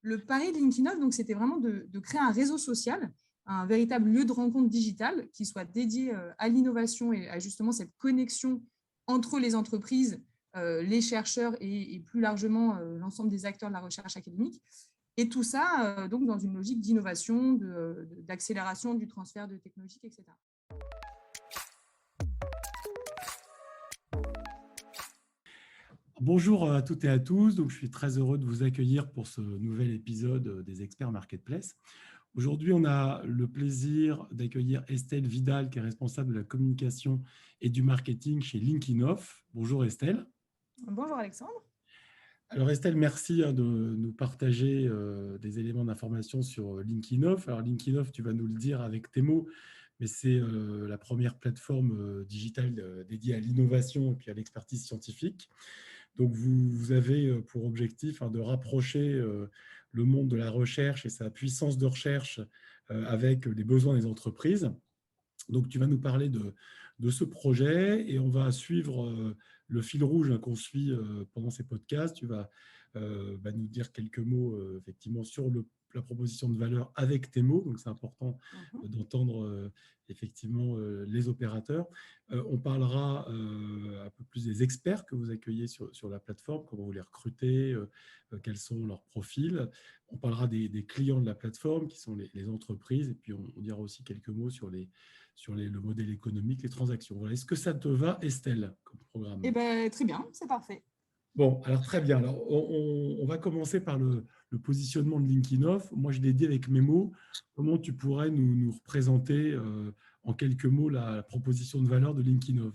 Le pari de LinkedIn, donc, c'était vraiment de créer un réseau social, un véritable lieu de rencontre digital qui soit dédié à l'innovation et à justement cette connexion entre les entreprises, les chercheurs et plus largement l'ensemble des acteurs de la recherche académique. Et tout ça donc dans une logique d'innovation, d'accélération du transfert de technologies, etc. Bonjour à toutes et à tous. Donc, je suis très heureux de vous accueillir pour ce nouvel épisode des Experts Marketplace. Aujourd'hui, on a le plaisir d'accueillir Estelle Vidal, qui est responsable de la communication et du marketing chez Linkinoff. Bonjour Estelle. Bonjour Alexandre. Alors Estelle, merci de nous partager des éléments d'information sur Linkinoff. Alors Linkinoff, tu vas nous le dire avec tes mots, mais c'est la première plateforme digitale dédiée à l'innovation et puis à l'expertise scientifique. Donc, vous avez pour objectif de rapprocher le monde de la recherche et sa puissance de recherche avec les besoins des entreprises. Donc, tu vas nous parler de ce projet et on va suivre le fil rouge qu'on suit pendant ces podcasts. Tu vas nous dire quelques mots effectivement sur la proposition de valeur avec tes mots. Donc, c'est important d'entendre effectivement les opérateurs. On parlera un peu plus des experts que vous accueillez sur la plateforme, comment vous les recrutez, quels sont leurs profils. On parlera des clients de la plateforme qui sont les entreprises et puis on dira aussi quelques mots sur le modèle économique, les transactions. Voilà. Est-ce que ça te va, Estelle, comme programme? Eh ben, très bien, c'est parfait. Bon, alors très bien. Alors, on va commencer par le positionnement de Linkinoff. Moi, je l'ai dit avec mes mots. Comment tu pourrais nous représenter en quelques mots la proposition de valeur de Linkinoff?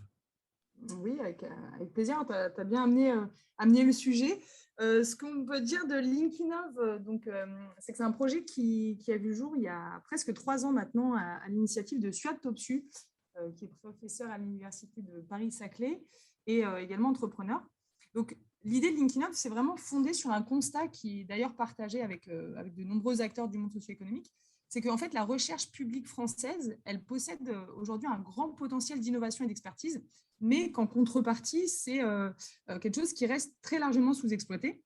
Oui, avec plaisir. Tu as bien amené le sujet. Ce qu'on peut dire de Linkinoff, c'est que c'est un projet qui a vu le jour il y a presque 3 ans maintenant à l'initiative de Suad Topsu, qui est professeur à l'université de Paris-Saclay et également entrepreneur. Donc, l'idée de Linkinoff, c'est vraiment fondé sur un constat qui est d'ailleurs partagé avec de nombreux acteurs du monde socio-économique. C'est qu'en fait, la recherche publique française, elle possède aujourd'hui un grand potentiel d'innovation et d'expertise, mais qu'en contrepartie, c'est quelque chose qui reste très largement sous-exploité.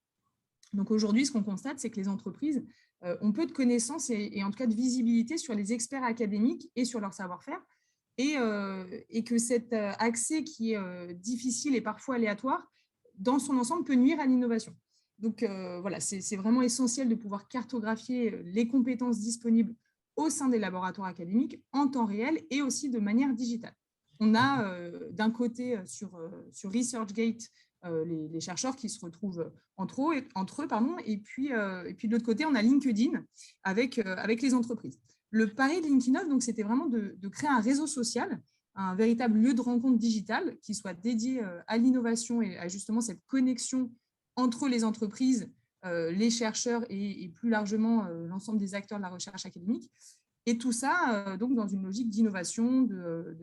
Donc aujourd'hui, ce qu'on constate, c'est que les entreprises ont peu de connaissances et en tout cas de visibilité sur les experts académiques et sur leur savoir-faire, et que cet accès qui est difficile et parfois aléatoire, dans son ensemble, peut nuire à l'innovation. Donc voilà, c'est vraiment essentiel de pouvoir cartographier les compétences disponibles au sein des laboratoires académiques en temps réel et aussi de manière digitale. On a d'un côté sur ResearchGate les chercheurs qui se retrouvent entre eux, et puis de l'autre côté, on a LinkedIn avec les entreprises. Le pari de LinkedIn, donc, c'était vraiment de créer un réseau social, un véritable lieu de rencontre digital qui soit dédié à l'innovation et à justement cette connexion entre les entreprises, les chercheurs et plus largement l'ensemble des acteurs de la recherche académique. Et tout ça donc dans une logique d'innovation,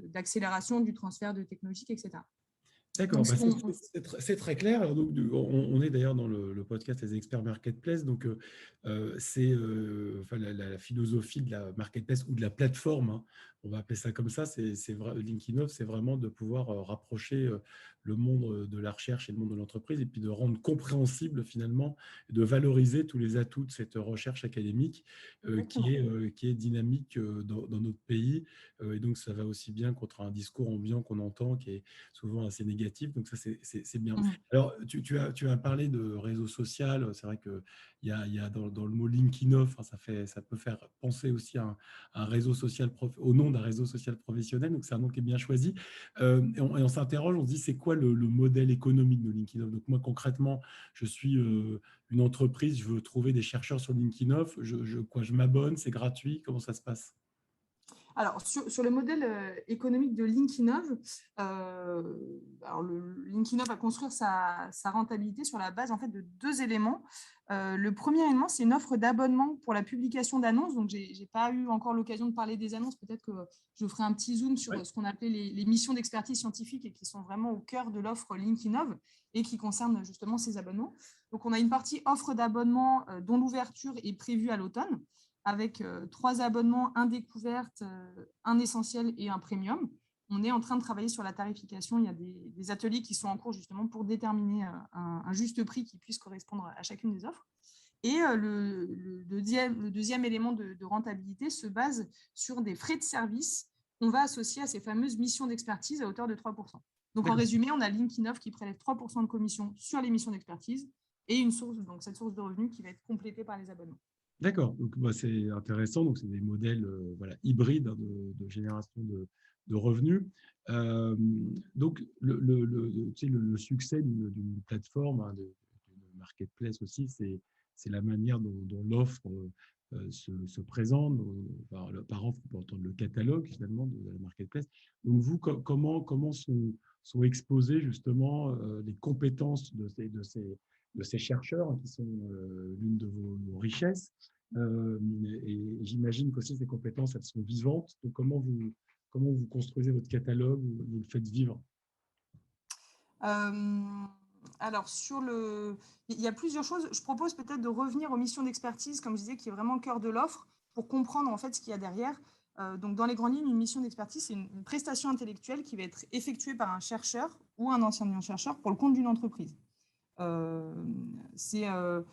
d'accélération du transfert de technologies, etc. D'accord, c'est très clair. Alors, donc, on est d'ailleurs dans le podcast Les Experts Marketplace. Donc, c'est la philosophie de la marketplace ou de la plateforme, on va appeler ça comme ça. Linkinoff, c'est vraiment de pouvoir rapprocher le monde de la recherche et le monde de l'entreprise et puis de rendre compréhensible finalement, de valoriser tous les atouts de cette recherche académique qui est dynamique dans notre pays. Et donc, ça va aussi bien contre un discours ambiant qu'on entend qui est souvent assez négatif, donc ça c'est bien. Alors tu as parlé de réseau social, c'est vrai qu'il y a dans le mot Linkinoff, ça peut faire penser aussi à un réseau social au nom d'un réseau social professionnel, donc c'est un nom qui est bien choisi. Et on s'interroge, on se dit c'est quoi le modèle économique de Linkinoff? Donc moi concrètement, je suis une entreprise, je veux trouver des chercheurs sur Linkinoff, je m'abonne, c'est gratuit, comment ça se passe? Alors, sur le modèle économique de Linkinoff, Linkinoff va construire sa rentabilité sur la base en fait, de 2 éléments. Le premier élément, c'est une offre d'abonnement pour la publication d'annonces. Donc, je n'ai pas eu encore l'occasion de parler des annonces. Peut-être que je ferai un petit zoom sur ce qu'on appelait les missions d'expertise scientifique et qui sont vraiment au cœur de l'offre Linkinoff et qui concernent justement ces abonnements. Donc, on a une partie offre d'abonnement dont l'ouverture est prévue à l'automne, avec 3 abonnements, un découverte, un essentiel et un premium. On est en train de travailler sur la tarification. Il y a des ateliers qui sont en cours justement pour déterminer un juste prix qui puisse correspondre à chacune des offres. Et le deuxième élément de rentabilité se base sur des frais de service qu'on va associer à ces fameuses missions d'expertise à hauteur de 3%. Donc, en résumé, on a Linkinov qui prélève 3% de commission sur les missions d'expertise et cette source de revenus qui va être complétée par les abonnements. D'accord, donc c'est intéressant. Donc, c'est des modèles voilà, hybrides hein, de génération de revenus. Donc, tu sais, le succès d'une plateforme, hein, d'une marketplace aussi, c'est la manière dont l'offre se présente. Par offre, on peut entendre le catalogue finalement de la marketplace. Donc, vous, comment sont exposées justement les compétences de ces chercheurs hein, qui sont l'une de vos richesses. Et j'imagine qu'aussi ces compétences, elles sont vivantes. Donc, comment vous construisez votre catalogue, vous le faites vivre? Alors, il y a plusieurs choses. Je propose peut-être de revenir aux missions d'expertise, comme je disais, qui est vraiment le cœur de l'offre, pour comprendre en fait ce qu'il y a derrière. Donc, dans les grandes lignes, une mission d'expertise, c'est une prestation intellectuelle qui va être effectuée par un chercheur ou un enseignant-chercheur pour le compte d'une entreprise. C'est une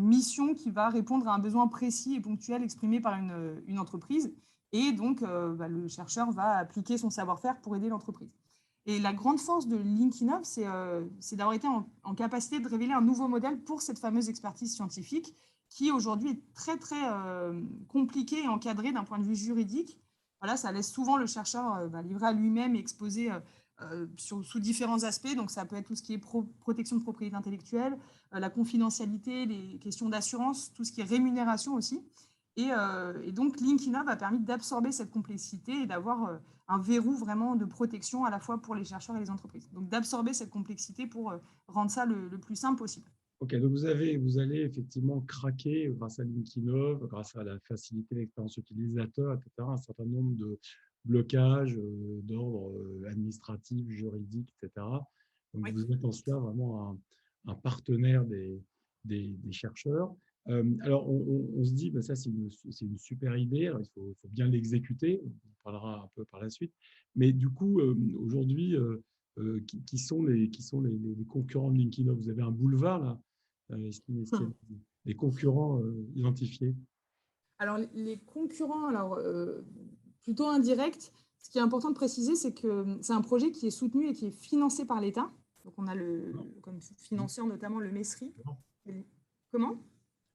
mission qui va répondre à un besoin précis et ponctuel exprimé par une entreprise. Et donc, le chercheur va appliquer son savoir-faire pour aider l'entreprise. Et la grande force de Linkinov, c'est d'avoir été en capacité de révéler un nouveau modèle pour cette fameuse expertise scientifique qui aujourd'hui est très, très compliquée et encadrée d'un point de vue juridique. Voilà, ça laisse souvent le chercheur livrer à lui-même et exposer sous différents aspects. Donc, ça peut être tout ce qui est protection de propriété intellectuelle, la confidentialité, les questions d'assurance, tout ce qui est rémunération aussi. Et donc, Linkinov a permis d'absorber cette complexité et d'avoir un verrou vraiment de protection à la fois pour les chercheurs et les entreprises. Donc, d'absorber cette complexité pour rendre ça le plus simple possible. Ok, donc vous allez effectivement craquer grâce à Linkinov, grâce à la facilité d'expérience utilisateur, etc., un certain nombre de blocages d'ordre administratif, juridique, etc. Donc Oui. vous êtes en cela vraiment un partenaire des chercheurs. Alors on se dit, bah, ça c'est une super idée, alors il faut bien l'exécuter, on en parlera un peu par la suite. Mais du coup, aujourd'hui, qui sont les concurrents de Linkinov? Vous avez un boulevard là? Est-ce qu'il y a des concurrents identifiés? Alors, les concurrents, plutôt indirects, ce qui est important de préciser, c'est que c'est un projet qui est soutenu et qui est financé par l'État. Donc, on a comme financeur notamment le MESRI. Comment?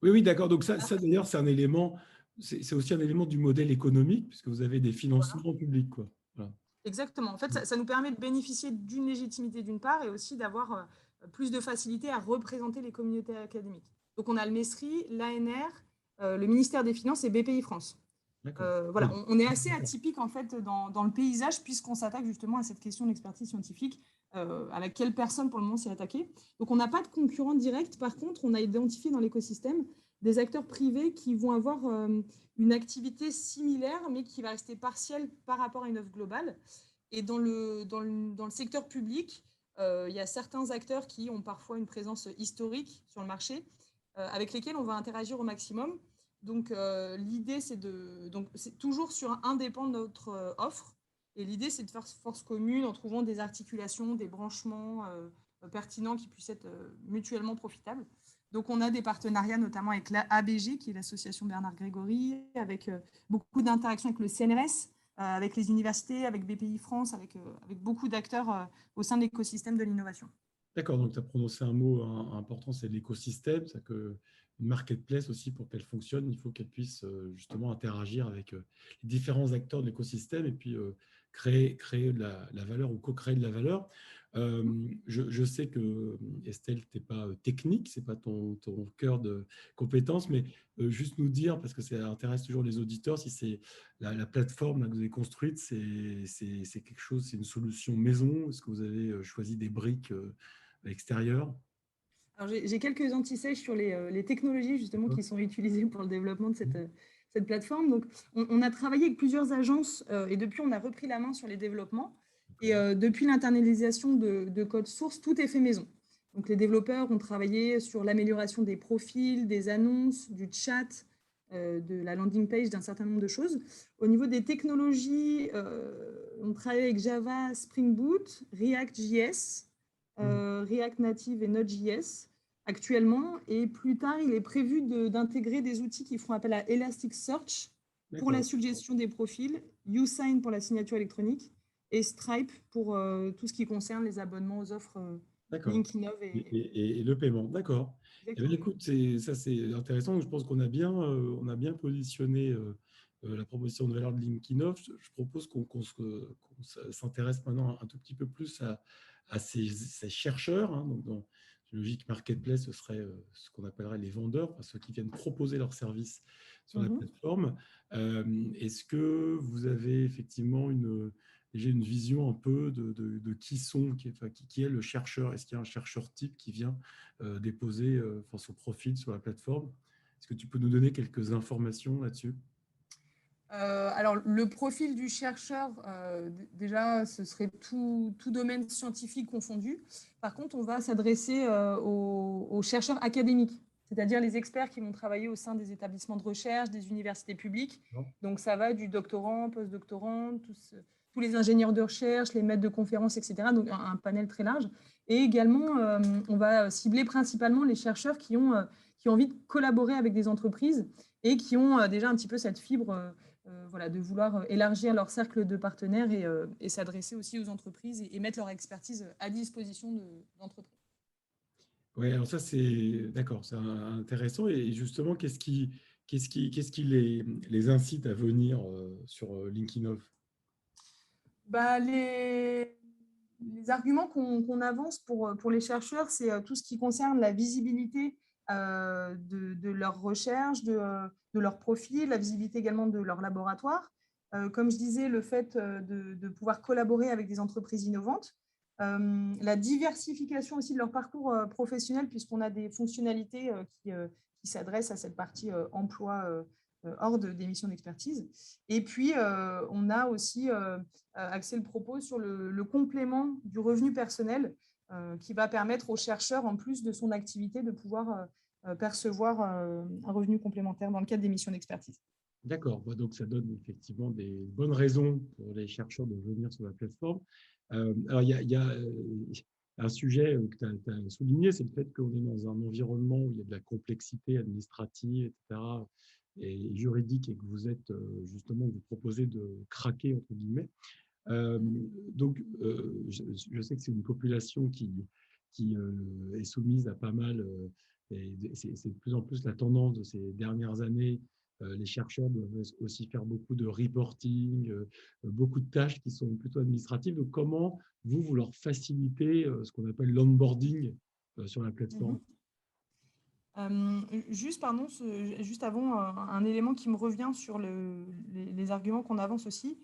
Oui, oui, d'accord. Donc ça d'ailleurs, c'est un élément, c'est aussi un élément du modèle économique, puisque vous avez des financements publics, quoi. Voilà. Exactement. En fait, ça nous permet de bénéficier d'une légitimité d'une part et aussi d'avoir plus de facilité à représenter les communautés académiques. Donc, on a le MESRI, l'ANR, le ministère des Finances et BPI France. Voilà, on est assez atypique en fait dans le paysage puisqu'on s'attaque justement à cette question d'expertise scientifique à laquelle personne pour le moment s'est attaqué. Donc, on n'a pas de concurrent direct. Par contre, on a identifié dans l'écosystème des acteurs privés qui vont avoir une activité similaire, mais qui va rester partielle par rapport à une offre globale. Et dans le secteur public, il y a certains acteurs qui ont parfois une présence historique sur le marché, avec lesquels on va interagir au maximum. Donc, l'idée, c'est toujours sur un des pans de notre offre. Et l'idée, c'est de faire force commune en trouvant des articulations, des branchements pertinents qui puissent être mutuellement profitables. Donc, on a des partenariats notamment avec l'ABG, qui est l'association Bernard Grégory, avec beaucoup d'interactions avec le CNRS, avec les universités, avec BPI France, avec beaucoup d'acteurs au sein de l'écosystème de l'innovation. D'accord, donc tu as prononcé un mot important, c'est l'écosystème. C'est que une marketplace aussi, pour qu'elle fonctionne, il faut qu'elle puisse justement interagir avec les différents acteurs de l'écosystème et puis créer de la valeur ou co-créer de la valeur. Je sais que Estelle, tu n'es pas technique, ce n'est pas ton cœur de compétence, mais juste nous dire, parce que ça intéresse toujours les auditeurs, si c'est la plateforme là, que vous avez construite, c'est quelque chose, c'est une solution maison? Est-ce que vous avez choisi des briques extérieures? Alors, j'ai quelques anti-sèches sur les technologies justement qui sont utilisées pour le développement de cette plateforme. Donc, on a travaillé avec plusieurs agences et depuis, on a repris la main sur les développements. Et depuis l'internalisation de code source, tout est fait maison. Donc, les développeurs ont travaillé sur l'amélioration des profils, des annonces, du chat, de la landing page, d'un certain nombre de choses. Au niveau des technologies, on travaille avec Java, Spring Boot, React.js, React Native et Node.js, actuellement. Et plus tard, il est prévu d'intégrer des outils qui font appel à Elasticsearch pour la suggestion des profils, YouSign pour la signature électronique et Stripe pour tout ce qui concerne les abonnements aux offres D'accord. LinkedIn. Et le paiement, d'accord. Eh bien, Exactement. écoute, ça c'est intéressant. Je pense on a bien positionné la proposition de valeur de LinkedIn. Je propose qu'on s'intéresse maintenant un tout petit peu plus à ces chercheurs. Hein. Donc, dans une logique marketplace, ce serait ce qu'on appellerait les vendeurs, ceux qui viennent proposer leurs services sur la plateforme. Est-ce que vous avez effectivement j'ai une vision un peu de qui est le chercheur? Est-ce qu'il y a un chercheur type qui vient déposer son profil sur la plateforme? Est-ce que tu peux nous donner quelques informations là-dessus? Alors, le profil du chercheur, déjà, ce serait tout domaine scientifique confondu. Par contre, on va s'adresser aux chercheurs académiques, c'est-à-dire les experts qui vont travailler au sein des établissements de recherche, des universités publiques. Non. Donc, ça va du doctorant, post-doctorant, tous les ingénieurs de recherche, les maîtres de conférences, etc. Donc, un panel très large. Et également, on va cibler principalement les chercheurs qui ont envie de collaborer avec des entreprises et qui ont déjà un petit peu cette fibre de vouloir élargir leur cercle de partenaires et s'adresser aussi aux entreprises et mettre leur expertise à disposition d'entreprises. Oui, alors ça, c'est d'accord, c'est intéressant. Et justement, qu'est-ce qui les incite à venir sur LinkedIn? Les arguments qu'on avance pour les chercheurs, c'est tout ce qui concerne la visibilité de leurs recherches, de leur profil, la visibilité également de leur laboratoire. Comme je disais, le fait de pouvoir collaborer avec des entreprises innovantes, la diversification aussi de leur parcours professionnel, puisqu'on a des fonctionnalités qui s'adressent à cette partie emploi hors des missions d'expertise. Et puis, on a aussi axé le propos sur le complément du revenu personnel qui va permettre aux chercheurs, en plus de son activité, de pouvoir percevoir un revenu complémentaire dans le cadre des missions d'expertise. D'accord, donc ça donne effectivement des bonnes raisons pour les chercheurs de venir sur la plateforme. Alors, il y a un sujet que tu as souligné, c'est le fait qu'on est dans un environnement où il y a de la complexité administrative, etc., et juridique, et que vous êtes justement, vous proposez de craquer, entre guillemets. Donc, je sais que c'est une population qui est soumise à pas mal, et c'est de plus en plus la tendance de ces dernières années. Les chercheurs doivent aussi faire beaucoup de reporting, beaucoup de tâches qui sont plutôt administratives. Donc, comment vous leur facilitez ce qu'on appelle l'onboarding sur la plateforme? Juste avant, un élément qui me revient sur les arguments qu'on avance aussi,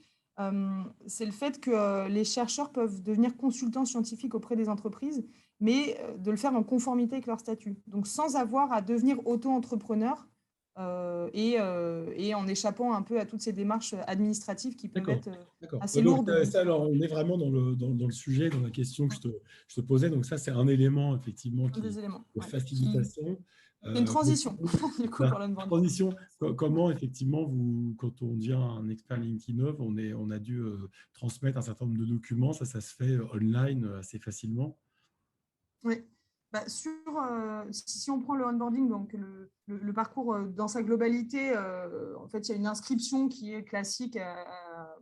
c'est le fait que les chercheurs peuvent devenir consultants scientifiques auprès des entreprises, mais de le faire en conformité avec leur statut. Donc, sans avoir à devenir auto-entrepreneur et en échappant un peu à toutes ces démarches administratives qui peuvent D'accord, être d'accord. assez Donc, lourdes. ça, alors, on est vraiment dans le sujet, dans la question que je te posais. Donc, ça, c'est un élément, effectivement, Un des éléments de qui facilitation. c'est une Donc, transition du coup, la pour l'onboarding. transition, comment, effectivement, quand on devient un expert LinkedIn, on a dû transmettre un certain nombre de documents. Ça se fait online assez facilement. Oui. Si on prend le onboarding, donc le parcours dans sa globalité, en fait, il y a une inscription qui est classique à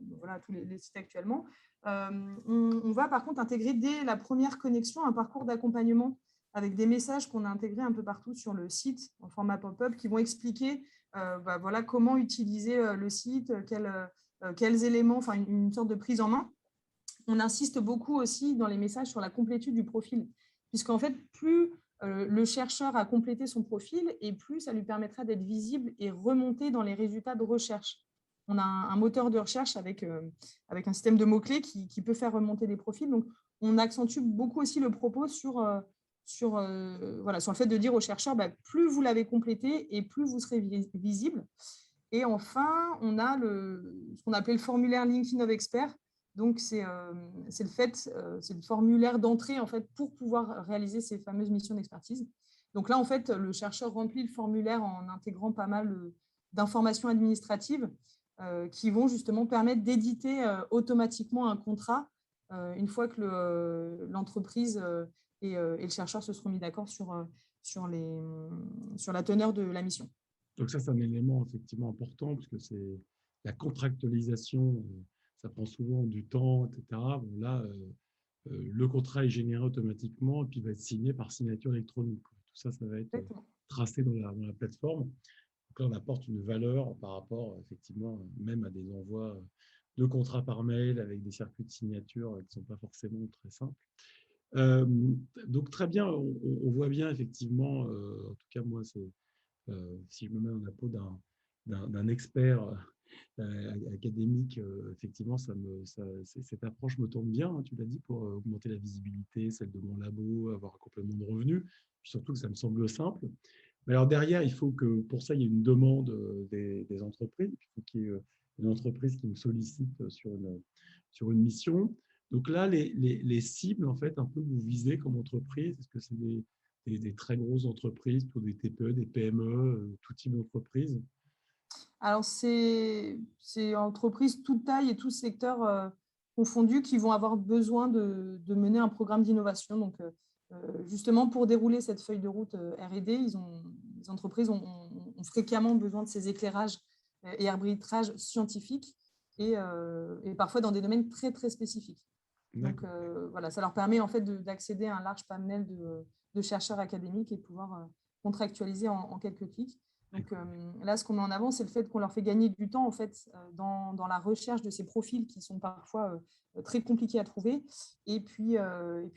tous les sites actuellement. On va par contre intégrer dès la première connexion un parcours d'accompagnement avec des messages qu'on a intégrés un peu partout sur le site en format pop-up qui vont expliquer comment utiliser le site, quels éléments, enfin une sorte de prise en main. On insiste beaucoup aussi dans les messages sur la complétude du profil, puisqu'en fait, plus le chercheur a complété son profil et plus ça lui permettra d'être visible et remonter dans les résultats de recherche. On a un moteur de recherche avec un système de mots-clés qui peut faire remonter des profils. Donc, on accentue beaucoup aussi le propos sur le fait de dire aux chercheurs, plus vous l'avez complété et plus vous serez visible. Et enfin, on a ce qu'on appelait le formulaire LinkedIn of Expert. Donc, c'est le formulaire d'entrée en fait, pour pouvoir réaliser ces fameuses missions d'expertise. Donc là, en fait, le chercheur remplit le formulaire en intégrant pas mal d'informations administratives qui vont justement permettre d'éditer automatiquement un contrat une fois que l'entreprise et le chercheur se seront mis d'accord sur la teneur de la mission. Donc ça, c'est un élément effectivement important, parce que c'est la contractualisation, ça prend souvent du temps, etc. Bon, là, le contrat est généré automatiquement et puis va être signé par signature électronique. Tout ça, ça va être Exactement. tracé dans la plateforme. Donc là, on apporte une valeur par rapport, effectivement, même à des envois de contrats par mail avec des circuits de signature qui ne sont pas forcément très simples. Euh, donc, très bien, on voit bien, effectivement, en tout cas, moi, si je me mets dans la peau d'un expert académique, effectivement, cette approche me tombe bien, hein, tu l'as dit, pour augmenter la visibilité, celle de mon labo, avoir un complément de revenu, puis surtout que ça me semble simple. Mais alors derrière, il faut que pour ça, il y ait une demande des entreprises. Il faut qu'il y ait une entreprise qui me sollicite sur une mission. Donc là, les cibles, en fait, un peu que vous visez comme entreprise, est-ce que c'est des très grosses entreprises, pour des TPE, des PME, tout type d'entreprise? Alors, c'est entreprises toute taille et tout secteur confondus qui vont avoir besoin de mener un programme d'innovation. Donc, justement, pour dérouler cette feuille de route R&D, les entreprises ont fréquemment besoin de ces éclairages et arbitrages scientifiques et parfois dans des domaines très, très spécifiques. Donc, voilà, ça leur permet en fait d'accéder à un large panel de chercheurs académiques et de pouvoir contractualiser en quelques clics. Donc là, ce qu'on met en avant, c'est le fait qu'on leur fait gagner du temps en fait, dans la recherche de ces profils qui sont parfois très compliqués à trouver. Et puis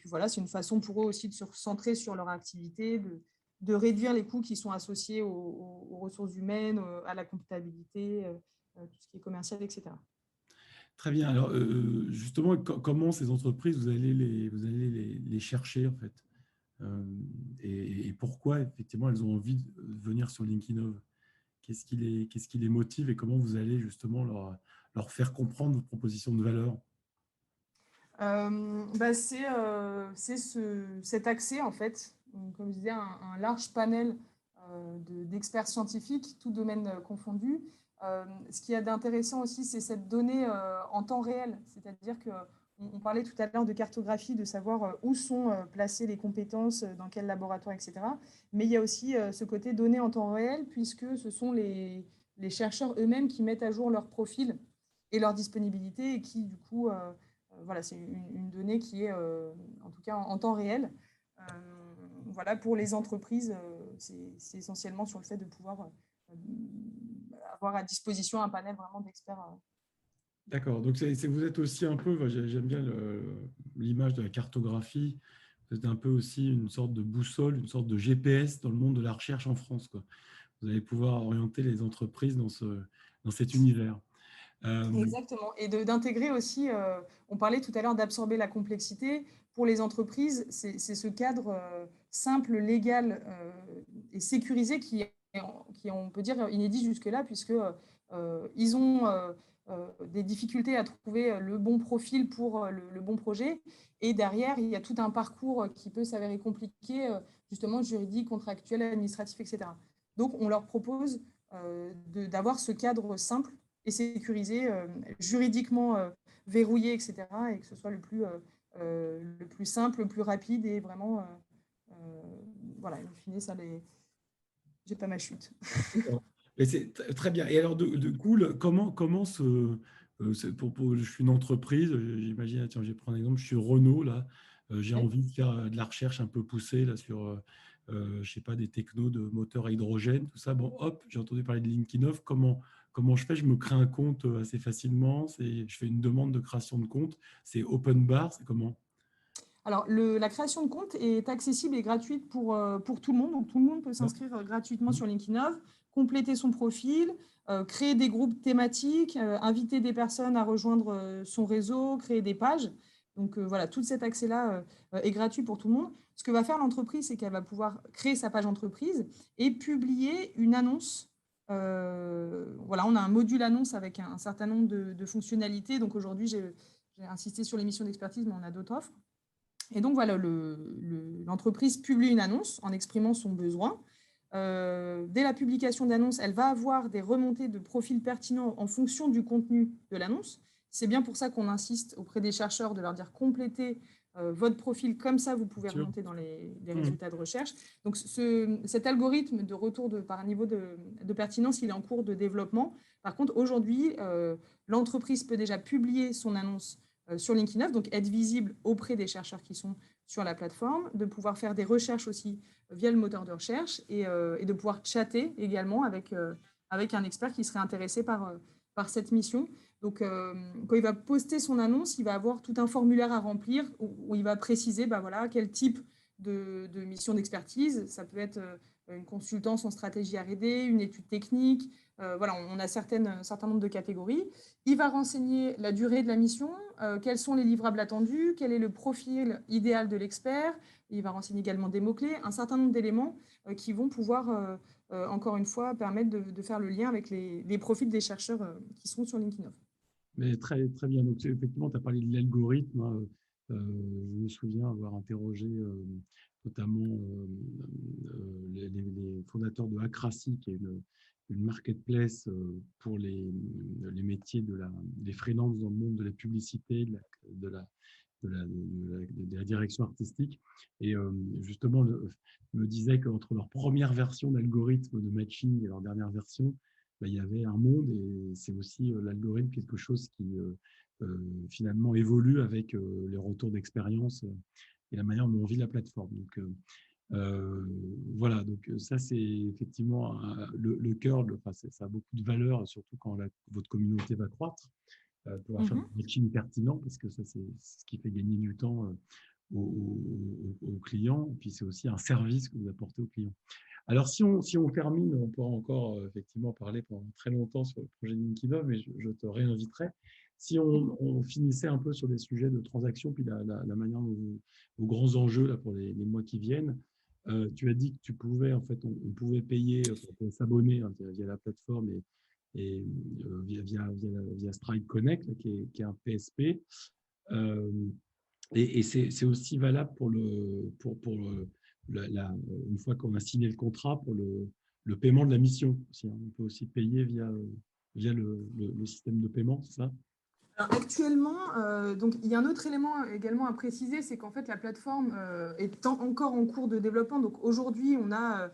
voilà, c'est une façon pour eux aussi de se centrer sur leur activité, de réduire les coûts qui sont associés aux ressources humaines, à la comptabilité, tout ce qui est commercial, etc. Très bien. Alors, justement, comment ces entreprises, vous allez les chercher, en fait? Et pourquoi, effectivement, elles ont envie de venir sur LinkedIn? Qu'est-ce qui les motive et comment vous allez justement leur faire comprendre votre proposition de valeur? C'est cet accès, en fait, donc, comme je disais, un large panel d'experts scientifiques, tout domaine confondu. Ce qui est d'intéressant aussi, c'est cette donnée en temps réel, c'est-à-dire que on parlait tout à l'heure de cartographie, de savoir où sont placées les compétences, dans quel laboratoire, etc. Mais il y a aussi ce côté données en temps réel, puisque ce sont les chercheurs eux-mêmes qui mettent à jour leur profil et leur disponibilité et qui, du coup, voilà, c'est une donnée qui est, en tout cas, en temps réel. Voilà, pour les entreprises, c'est essentiellement sur le fait de pouvoir avoir à disposition un panel vraiment d'experts. D'accord. Donc, vous êtes aussi un peu, j'aime bien l'image de la cartographie, vous êtes un peu aussi une sorte de boussole, une sorte de GPS dans le monde de la recherche en France, quoi. Vous allez pouvoir orienter les entreprises dans cet univers. Exactement. Et d'intégrer aussi, on parlait tout à l'heure d'absorber la complexité. Pour les entreprises, c'est ce cadre simple, légal et sécurisé qui est, on peut dire, inédit jusque-là, puisque ils ont des difficultés à trouver le bon profil pour le bon projet. Et derrière, il y a tout un parcours qui peut s'avérer compliqué, justement juridique, contractuel, administratif, etc. Donc, on leur propose d'avoir ce cadre simple et sécurisé, juridiquement verrouillé, etc. Et que ce soit le plus simple, le plus rapide et vraiment, voilà, in fine, j'ai pas ma chute. Et c'est très bien. Et alors, de coup, comment je suis une entreprise, j'imagine, tiens, je vais prendre un exemple, je suis Renault, là, j'ai Ouais. envie de faire de la recherche un peu poussée là, sur, je sais pas, des technos de moteurs à hydrogène, tout ça. Bon, hop, j'ai entendu parler de LinkedIn. Comment je fais? Je me crée un compte assez facilement, je fais une demande de création de compte, c'est open bar, c'est comment? Alors, la création de compte est accessible et gratuite pour tout le monde. Donc, tout le monde peut s'inscrire gratuitement sur LinkedIn, compléter son profil, créer des groupes thématiques, inviter des personnes à rejoindre son réseau, créer des pages. Donc, voilà, tout cet accès-là est gratuit pour tout le monde. Ce que va faire l'entreprise, c'est qu'elle va pouvoir créer sa page entreprise et publier une annonce. Voilà, on a un module annonce avec un certain nombre de fonctionnalités. Donc, aujourd'hui, j'ai insisté sur les missions d'expertise, mais on a d'autres offres. Et donc, voilà, l'entreprise publie une annonce en exprimant son besoin. Dès la publication d'annonce, elle va avoir des remontées de profils pertinents en fonction du contenu de l'annonce. C'est bien pour ça qu'on insiste auprès des chercheurs de leur dire compléter votre profil, comme ça, vous pouvez Bien sûr. remonter dans les Mmh. résultats de recherche. Donc, cet algorithme de retour par niveau de pertinence, il est en cours de développement. Par contre, aujourd'hui, l'entreprise peut déjà publier son annonce sur LinkedIn, donc être visible auprès des chercheurs qui sont sur la plateforme, de pouvoir faire des recherches aussi via le moteur de recherche et de pouvoir chatter également avec un expert qui serait intéressé par cette mission. Donc, quand il va poster son annonce, il va avoir tout un formulaire à remplir où il va préciser voilà, quel type de mission d'expertise. Ça peut être une consultance en stratégie R&D, une étude technique. Voilà, on a un certain nombre de catégories. Il va renseigner la durée de la mission, quels sont les livrables attendus, quel est le profil idéal de l'expert. Il va renseigner également des mots-clés, un certain nombre d'éléments qui vont pouvoir, encore une fois, permettre de faire le lien avec les profils des chercheurs qui seront sur LinkedIn. Mais très, très bien. Donc, effectivement, tu as parlé de l'algorithme, hein. Je me souviens avoir interrogé notamment les fondateurs de Acracy, qui est une marketplace pour les métiers des freelances dans le monde de la publicité, de la, de la direction artistique. Et justement, me disait qu'entre leur première version d'algorithme de matching et leur dernière version, il y avait un monde, et c'est aussi l'algorithme quelque chose qui finalement évolue avec les retours d'expérience et la manière dont on vit la plateforme. Donc, voilà, donc ça c'est effectivement le cœur, enfin, ça a beaucoup de valeur, surtout quand votre communauté va croître, pouvoir faire du matching pertinent, parce que ça c'est ce qui fait gagner du temps aux clients, et puis c'est aussi un service que vous apportez aux clients. Alors, si on termine, on pourra encore effectivement parler pendant très longtemps sur le projet Linkino, mais je te réinviterai. Si on finissait un peu sur des sujets de transactions, puis la manière dont aux grands enjeux là, pour les mois qui viennent, tu as dit que tu pouvais, en fait, on pouvait payer pour s'abonner hein, via la plateforme et via Strike Connect, là, qui est un PSP. Euh, et c'est aussi valable une fois qu'on a signé le contrat pour le paiement de la mission. Aussi, hein. On peut aussi payer via le système de paiement, c'est ça? Alors, actuellement, donc, il y a un autre élément également à préciser, c'est qu'en fait, la plateforme est encore en cours de développement. Donc, aujourd'hui, on a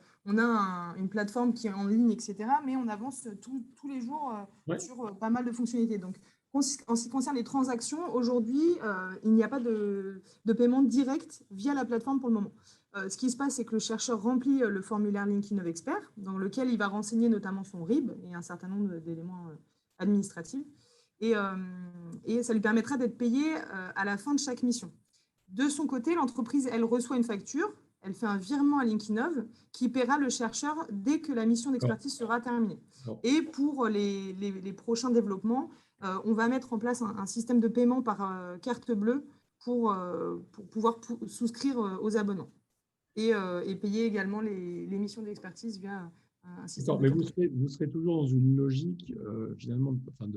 une plateforme qui est en ligne, etc. Mais on avance tous les jours Ouais. sur pas mal de fonctionnalités. Donc, en ce qui concerne les transactions, aujourd'hui, il n'y a pas de paiement direct via la plateforme pour le moment. Ce qui se passe, c'est que le chercheur remplit le formulaire LinkedIn of Expert, dans lequel il va renseigner notamment son RIB et un certain nombre d'éléments administratifs. Et, euh, et ça lui permettra d'être payé à la fin de chaque mission. De son côté, l'entreprise, elle reçoit une facture, elle fait un virement à Linkinov qui paiera le chercheur dès que la mission D'accord. d'expertise sera terminée. Alors, Et pour les prochains développements, on va mettre en place un système de paiement par carte bleue pour pouvoir souscrire aux abonnements et payer également les missions d'expertise via un système d'accord, de mais carte bleue. vous serez toujours dans une logique, finalement, enfin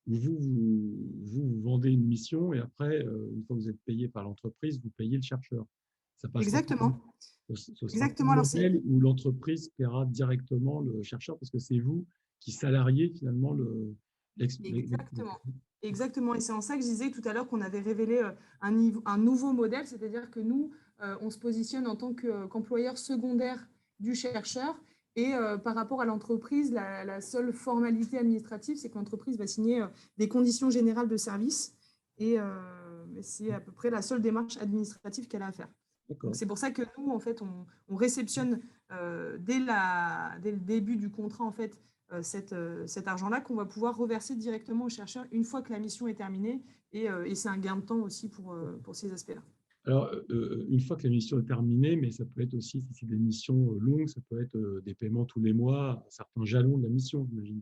où vous vendez une mission et après, une fois que vous êtes payé par l'entreprise, vous payez le chercheur. Ça passera Exactement. ce sera un Exactement. Alors, c'est modèle où l'entreprise paiera directement le chercheur parce que c'est vous qui salariez finalement exactement. Exactement. Et c'est en ça que je disais tout à l'heure qu'on avait révélé un nouveau modèle, c'est-à-dire que nous, on se positionne en tant qu'employeur secondaire du chercheur. Et par rapport à l'entreprise, la seule formalité administrative, c'est que l'entreprise va signer des conditions générales de service. Et c'est à peu près la seule démarche administrative qu'elle a à faire. Donc D'accord. c'est pour ça que nous, en fait, on réceptionne dès le début du contrat, en fait, cet argent-là qu'on va pouvoir reverser directement aux chercheurs une fois que la mission est terminée. Et c'est un gain de temps aussi pour ces aspects-là. Alors, une fois que la mission est terminée, mais ça peut être aussi, si c'est des missions longues, ça peut être des paiements tous les mois, à certains jalons de la mission, j'imagine.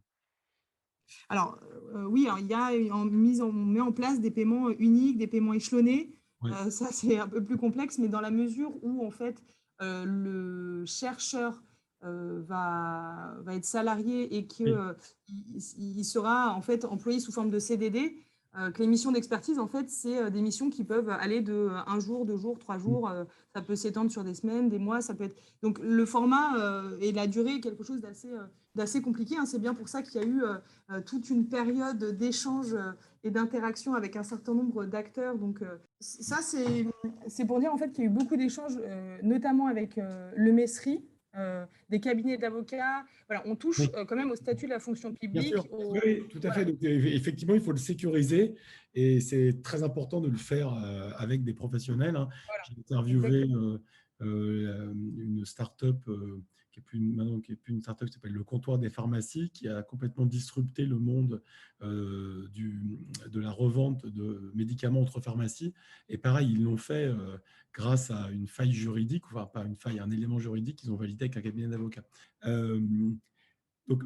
Alors, oui, alors, il y a on met en place des paiements uniques, des paiements échelonnés. Ouais. Ça, c'est un peu plus complexe, mais dans la mesure où, en fait, le chercheur va être salarié et qu'il Oui. il sera, en fait, employé sous forme de CDD, que les missions d'expertise, en fait, c'est des missions qui peuvent aller de un jour, 2 jours, 3 jours. Ça peut s'étendre sur des semaines, des mois. Ça peut être... Donc, le format et la durée est quelque chose d'assez d'assez compliqué, hein. C'est bien pour ça qu'il y a eu toute une période d'échange et d'interaction avec un certain nombre d'acteurs. Donc ça, c'est pour dire en fait qu'il y a eu beaucoup d'échanges, notamment avec le MESRI, des cabinets d'avocats. Voilà, on touche Oui. quand même au statut de la fonction Bien sûr, publique. oui, oui, tout à fait. Voilà, Donc, effectivement, il faut le sécuriser et c'est très important de le faire avec des professionnels, hein. voilà, J'ai interviewé exactement. une start-up maintenant qui est plus une start-up, qui s'appelle le Comptoir des pharmacies, qui a complètement disrupté le monde de la revente de médicaments entre pharmacies. Et pareil, ils l'ont fait grâce à une faille juridique, enfin pas une faille, un élément juridique qu'ils ont validé avec un cabinet d'avocats. Euh, donc,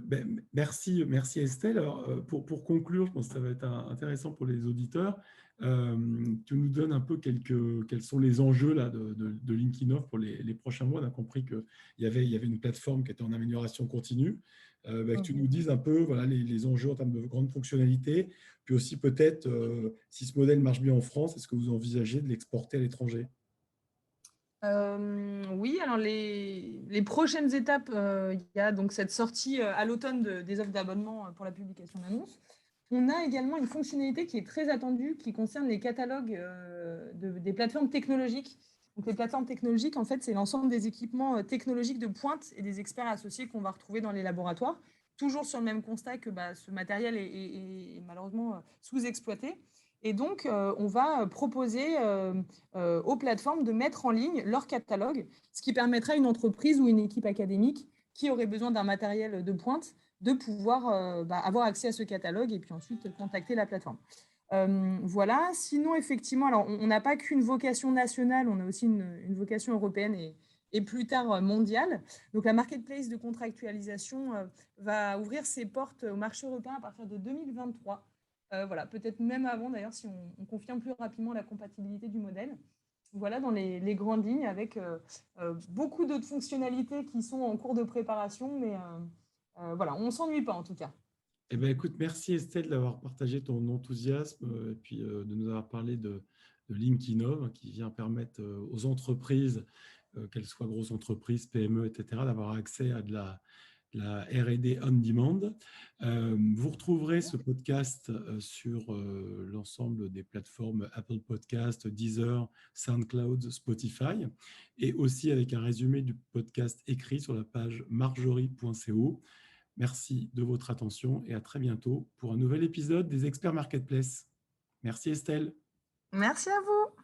merci Estelle. Alors, pour conclure, je pense que ça va être intéressant pour les auditeurs. Tu nous donnes un peu quels sont les enjeux là, de Linkinov pour les prochains mois. On a compris qu'il y avait une plateforme qui était en amélioration continue. Que tu nous dises un peu voilà, les enjeux en termes de grandes fonctionnalités, puis aussi peut-être si ce modèle marche bien en France, est-ce que vous envisagez de l'exporter à l'étranger? Oui, alors les prochaines étapes, il y a donc cette sortie à l'automne des offres d'abonnement pour la publication d'annonces. On a également une fonctionnalité qui est très attendue, qui concerne les catalogues des plateformes technologiques. Donc, les plateformes technologiques, en fait, c'est l'ensemble des équipements technologiques de pointe et des experts associés qu'on va retrouver dans les laboratoires, toujours sur le même constat que ce matériel est malheureusement sous-exploité. Et donc, on va proposer aux plateformes de mettre en ligne leur catalogue, ce qui permettrait à une entreprise ou une équipe académique qui aurait besoin d'un matériel de pointe de pouvoir avoir accès à ce catalogue et puis ensuite contacter la plateforme. Voilà. Sinon, effectivement, alors on n'a pas qu'une vocation nationale, on a aussi une vocation européenne et plus tard mondiale. Donc la marketplace de contractualisation va ouvrir ses portes au marché européen à partir de 2023. Voilà, peut-être même avant d'ailleurs si on confirme plus rapidement la compatibilité du modèle. Voilà dans les grandes lignes avec beaucoup d'autres fonctionnalités qui sont en cours de préparation, mais voilà, on ne s'ennuie pas en tout cas. Eh ben, écoute, merci Estelle d'avoir partagé ton enthousiasme et puis de nous avoir parlé de Linkinov qui vient permettre aux entreprises, qu'elles soient grosses entreprises, PME, etc., d'avoir accès à de la R&D on demand. Vous retrouverez ce podcast sur l'ensemble des plateformes Apple Podcast, Deezer, SoundCloud, Spotify, et aussi avec un résumé du podcast écrit sur la page marjorie.co. Merci de votre attention et à très bientôt pour un nouvel épisode des Experts Marketplace. Merci Estelle. Merci à vous.